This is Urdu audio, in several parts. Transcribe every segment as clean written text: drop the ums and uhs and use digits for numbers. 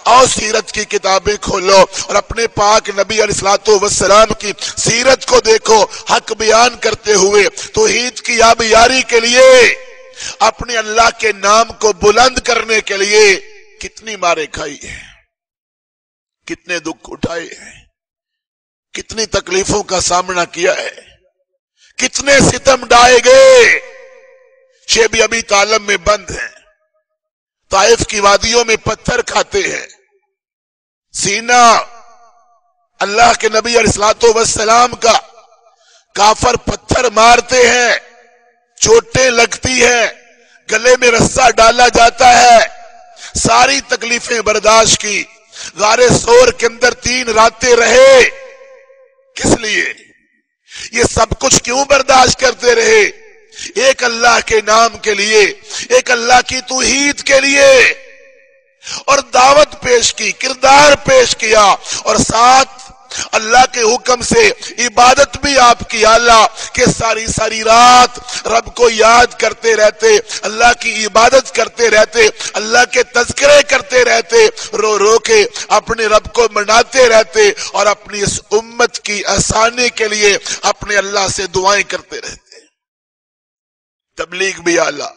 اور سیرت کی کتابیں کھولو اور اپنے پاک نبی علیہ الصلوۃ والسلام کی سیرت کو دیکھو، حق بیان کرتے ہوئے توحید کی یابیاری کے لیے، اپنے اللہ کے نام کو بلند کرنے کے لیے کتنی ماریں کھائی ہیں، کتنے دکھ اٹھائے ہیں، کتنی تکلیفوں کا سامنا کیا ہے، کتنے ستم ڈھائے گئے۔ شیب ابی طالب میں بند ہیں، طائف کی وادیوں میں پتھر کھاتے ہیں، سینہ اللہ کے نبی علیہ الصلوۃ والسلام کا کافر پتھر مارتے ہیں، چوٹیں لگتی ہیں، گلے میں رسہ ڈالا جاتا ہے، ساری تکلیفیں برداشت کی، غار ثور کے اندر 3 راتیں رہے۔ کس لیے یہ سب کچھ کیوں برداشت کرتے رہے؟ ایک اللہ کے نام کے لیے، ایک اللہ کی توحید کے لیے، اور دعوت پیش کی، کردار پیش کیا، اور ساتھ اللہ کے حکم سے عبادت بھی آپ کی اعلیٰ کہ ساری رات رب کو یاد کرتے رہتے، اللہ کی عبادت کرتے رہتے، اللہ کے تذکرے کرتے رہتے، رو رو کے اپنے رب کو مناتے رہتے، اور اپنی اس امت کی آسانی کے لیے اپنے اللہ سے دعائیں کرتے رہتے۔ تبلیغ بھی اعلیٰ،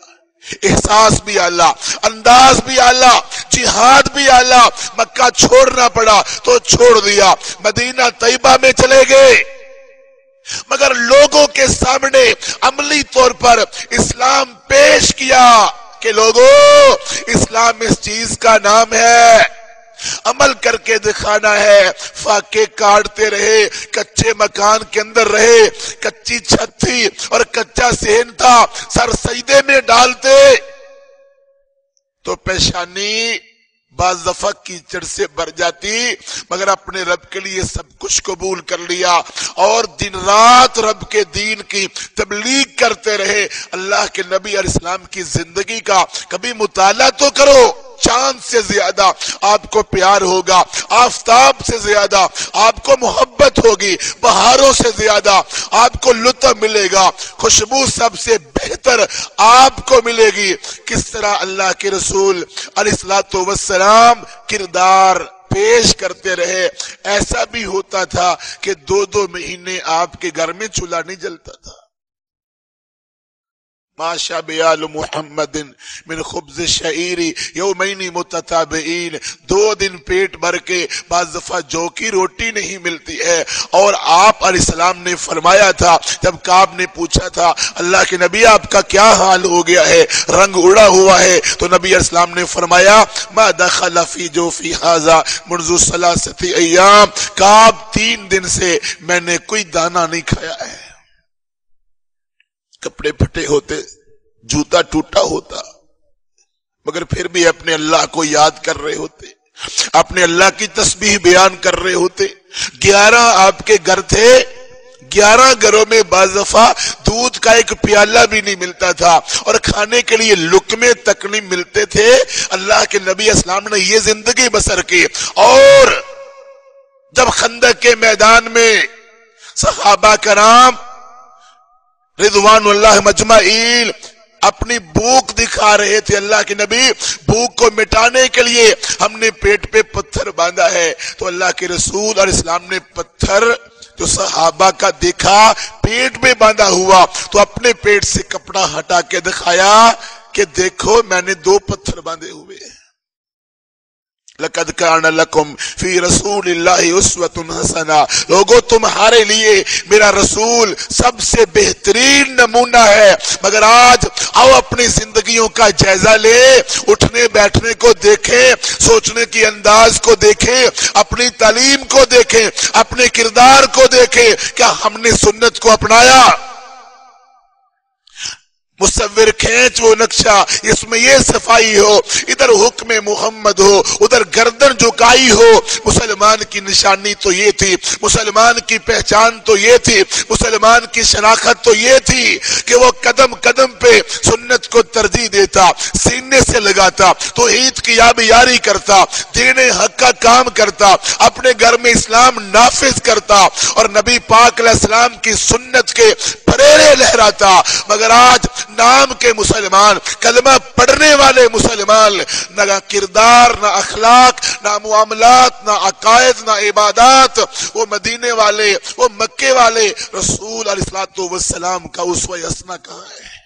احساس بھی اعلیٰ، انداز بھی اعلیٰ، جہاد بھی اعلیٰ۔ مکہ چھوڑنا پڑا تو چھوڑ دیا، مدینہ طیبہ میں چلے گئے، مگر لوگوں کے سامنے عملی طور پر اسلام پیش کیا کہ لوگوں، اسلام اس چیز کا نام ہے، عمل کر کے دکھانا ہے۔ فاقے کاٹتے رہے، کچے مکان کے اندر رہے، کچی چھت تھی اور کچا صحن تھا، سر سجدے میں ڈالتے تو پیشانی بعض دفعہ کیچڑ سے بھر جاتی، مگر اپنے رب کے لیے سب کچھ قبول کر لیا اور دن رات رب کے دین کی تبلیغ کرتے رہے۔ اللہ کے نبی علیہ السلام کی زندگی کا کبھی مطالعہ تو کرو، چاند سے زیادہ آپ کو پیار ہوگا، آفتاب سے زیادہ آپ کو محبت ہوگی، بہاروں سے زیادہ آپ کو لطف ملے گا، خوشبو سب سے بہتر آپ کو ملے گی۔ کس طرح اللہ کے رسول علیہ الصلوۃ والسلام کردار پیش کرتے رہے۔ ایسا بھی ہوتا تھا کہ 2 مہینے آپ کے گھر میں چولہا نہیں جلتا تھا۔ ماشا بیال محمد من خبز شعیری یومین متتابعین، 2 دن پیٹ بھر کے بعض دفعہ جو کی روٹی نہیں ملتی ہے۔ اور آپ علیہ السلام نے فرمایا تھا، جب کعب نے پوچھا تھا اللہ کے نبی آپ کا کیا حال ہو گیا ہے، رنگ اڑا ہوا ہے، تو نبی علیہ السلام نے فرمایا ما دخل فی جوفی ھذا منذ 3 ایام، کعب 3 دن سے میں نے کوئی دانہ نہیں کھایا ہے۔ کپڑے پھٹے ہوتے، جوتا ٹوٹا ہوتا، مگر پھر بھی اپنے اللہ کو یاد کر رہے ہوتے، اپنے اللہ کی تسبیح بیان کر رہے ہوتے۔ 11 آپ کے گھر تھے، 11 گھروں میں بعض دفعہ دودھ کا ایک پیالہ بھی نہیں ملتا تھا، اور کھانے کے لیے لقمے تک نہیں ملتے تھے۔ اللہ کے نبی اسلام نے یہ زندگی بسر کی، اور جب خندق کے میدان میں صحابہ کرام رضوان اللہ مجمعین اپنی بھوک دکھا رہے تھے، اللہ کے نبی بھوک کو مٹانے کے لیے ہم نے پیٹ پہ پتھر باندھا ہے، تو اللہ کے رسول علیہ السلام نے پتھر جو صحابہ کا دیکھا پیٹ میں باندھا ہوا، تو اپنے پیٹ سے کپڑا ہٹا کے دکھایا کہ دیکھو میں نے 2 پتھر باندھے ہوئے ہیں۔ لَقَدْ كَانَ لَكُمْ فِي رَسُولِ اللَّهِ أُسْوَةٌ حَسَنَةٌ، لوگوں تمہارے لیے میرا رسول سب سے بہترین نمونہ ہے۔ مگر آج آؤ اپنی زندگیوں کا جائزہ لے، اٹھنے بیٹھنے کو دیکھیں، سوچنے کی انداز کو دیکھیں، اپنی تعلیم کو دیکھیں، اپنے کردار کو دیکھیں، کیا ہم نے سنت کو اپنایا؟ مصور کھینچ وہ نقشہ، اس میں یہ صفائی ہو، ادھر حکم محمد ہو، ادھر گردن جھکائی ہو۔ مسلمان کی نشانی تو یہ تھی، مسلمان کی پہچان تو یہ تھی، مسلمان کی شناخت تو یہ تھی کہ وہ قدم قدم پہ سنت کو ترجیح دیتا، سینے سے لگاتا، توحید کی یابیاری کرتا، دین حق کا کام کرتا، اپنے گھر میں اسلام نافذ کرتا، اور نبی پاک علیہ السلام کی سنت کے پریرے لہراتا۔ مگر آج نام کے مسلمان، کلمہ پڑھنے والے مسلمان، نہ کردار، نہ اخلاق، نہ معاملات، نہ عقائد، نہ عبادات، وہ مدینے والے، وہ مکے والے رسول علیہ الصلوۃ والسلام کا اسوہ حسنہ کہاں ہے؟